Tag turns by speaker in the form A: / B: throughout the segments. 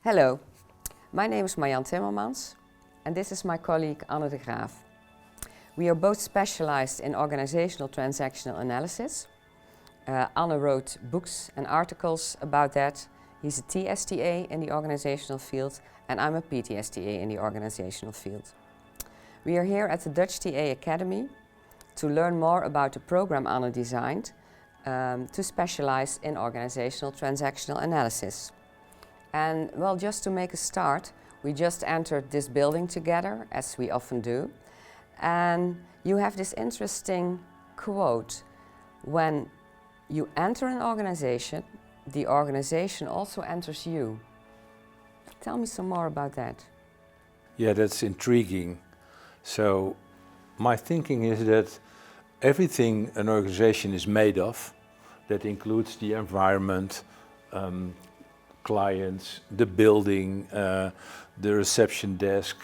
A: Hello, my name is Marian Timmermans and this is my colleague Anne de Graaf. We are both specialized in organizational transactional analysis. Anne wrote books and articles about that. He's a TSTA in the organizational field and I'm a PTSTA in the organizational field. We are here at the Dutch TA Academy to learn more about the program Anne designed to specialize in organizational transactional analysis. And well, just to make a start, we just entered this building together, as we often do. And you have this interesting quote: when you enter an organization, the organization also enters you. Tell me some more about that.
B: Yeah, that's intriguing. So my thinking is that everything an organization is made of, that includes the environment, clients, the building, the reception desk,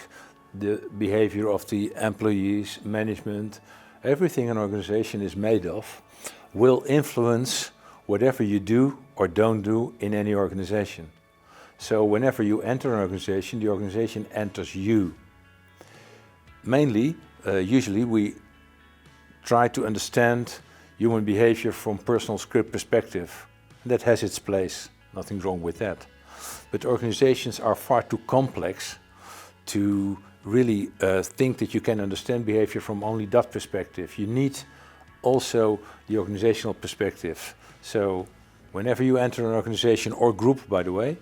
B: the behavior of the employees, management, everything an organization is made of will influence whatever you do or don't do in any organization. So whenever you enter an organization, the organization enters you. Mainly, usually we try to understand human behavior from personal script perspective. That has its place. Nothing wrong with that. But organizations are far too complex to really think that you can understand behavior from only that perspective. You need also the organizational perspective. So whenever you enter an organization or group, by the way,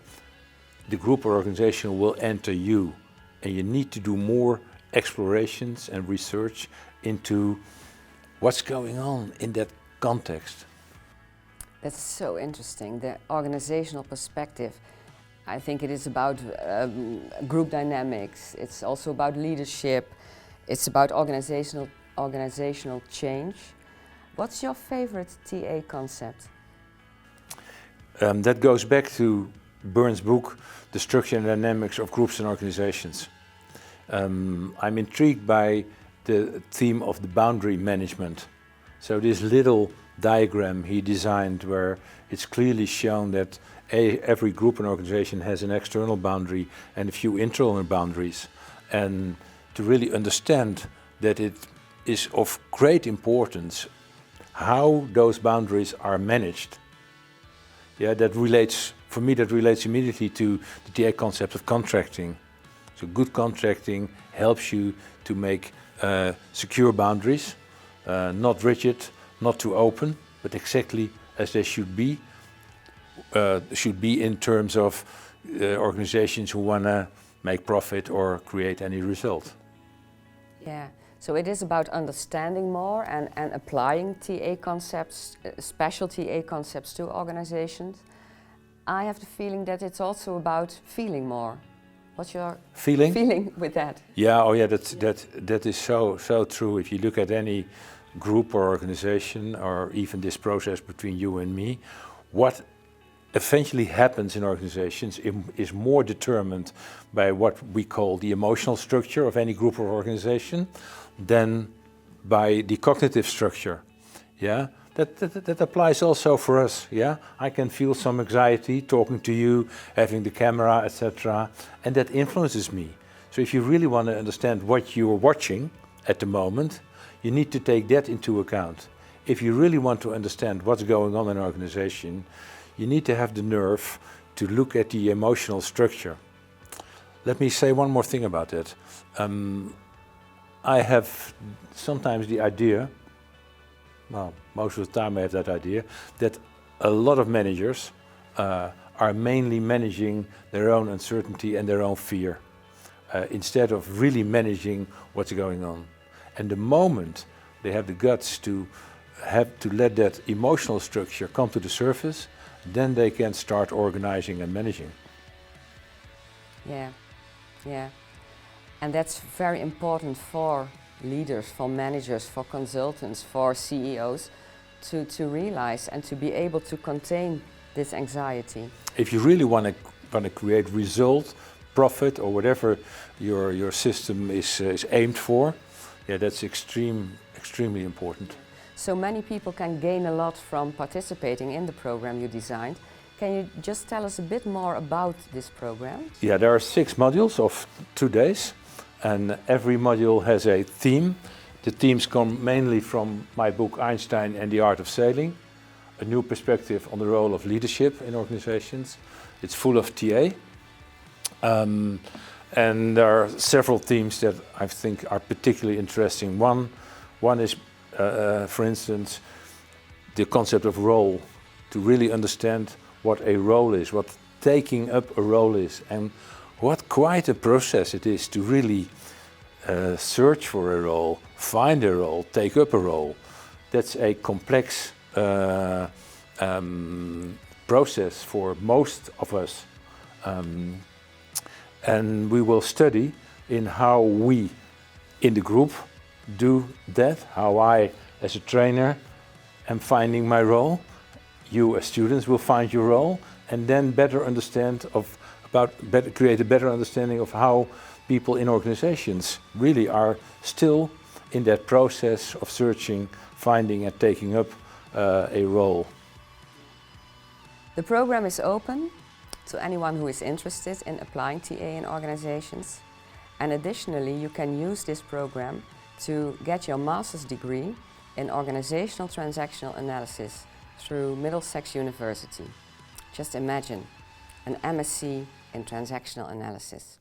B: the group or organization will enter you. And you need to do more explorations and research into what's going on in that context.
A: That's so interesting, the organizational perspective. I think it is about group dynamics, it's also about leadership, it's about organizational change. What's your favorite TA concept?
B: That goes back to Berne's book, The Structure and Dynamics of Groups and Organizations. I'm intrigued by the theme of the boundary management. So this little diagram he designed where it's clearly shown that every group and organization has an external boundary and a few internal boundaries. And to really understand that it is of great importance how those boundaries are managed. Yeah, that relates, for me, that relates immediately to the TA concept of contracting. So good contracting helps you to make secure boundaries, not rigid, not too open, but exactly as they should be in terms of organizations who want to make profit or create any result.
A: Yeah, so it is about understanding more and applying TA concepts, special TA concepts to organizations. I have the feeling that it's also about feeling more. What's your feeling with that?
B: Yeah, oh yeah, that is so true. If you look at any group or organization, or even this process between you and me, what eventually happens in organizations is more determined by what we call the emotional structure of any group or organization than by the cognitive structure. Yeah, that applies also for us. Yeah, I can feel some anxiety talking to you, having the camera, etc., and that influences me. So if you really want to understand what you're watching at the moment, you need to take that into account. If you really want to understand what's going on in an organization, you need to have the nerve to look at the emotional structure. Let me say one more thing about that. I have sometimes the idea, well, most of the time I have that idea, that a lot of managers are mainly managing their own uncertainty and their own fear, instead of really managing what's going on. And the moment they have the guts to let that emotional structure come to the surface, then they can start organizing and managing.
A: Yeah. And that's very important for leaders, for managers, for consultants, for CEOs to realize and to be able to contain this anxiety.
B: If you really want to create result, profit, or whatever your system is aimed for, yeah, that's extremely important.
A: So many people can gain a lot from participating in the program you designed. Can you just tell us a bit more about this program?
B: Yeah, there are 6 modules of 2 days, and every module has a theme. The themes come mainly from my book Einstein and the Art of Sailing, a new perspective on the role of leadership in organizations. It's full of TA. And there are several themes that I think are particularly interesting. One is, for instance, the concept of role, to really understand what a role is, what taking up a role is, and what quite a process it is to really search for a role, find a role, take up a role. That's a complex process for most of us. And we will study in how we in the group do that, how I as a trainer am finding my role, you as students will find your role, and then create a better understanding of how people in organizations really are still in that process of searching, finding and taking up a role.
A: The program is open to anyone who is interested in applying TA in organizations. And additionally, you can use this program to get your master's degree in organizational transactional analysis through Middlesex University. Just imagine an MSc in transactional analysis.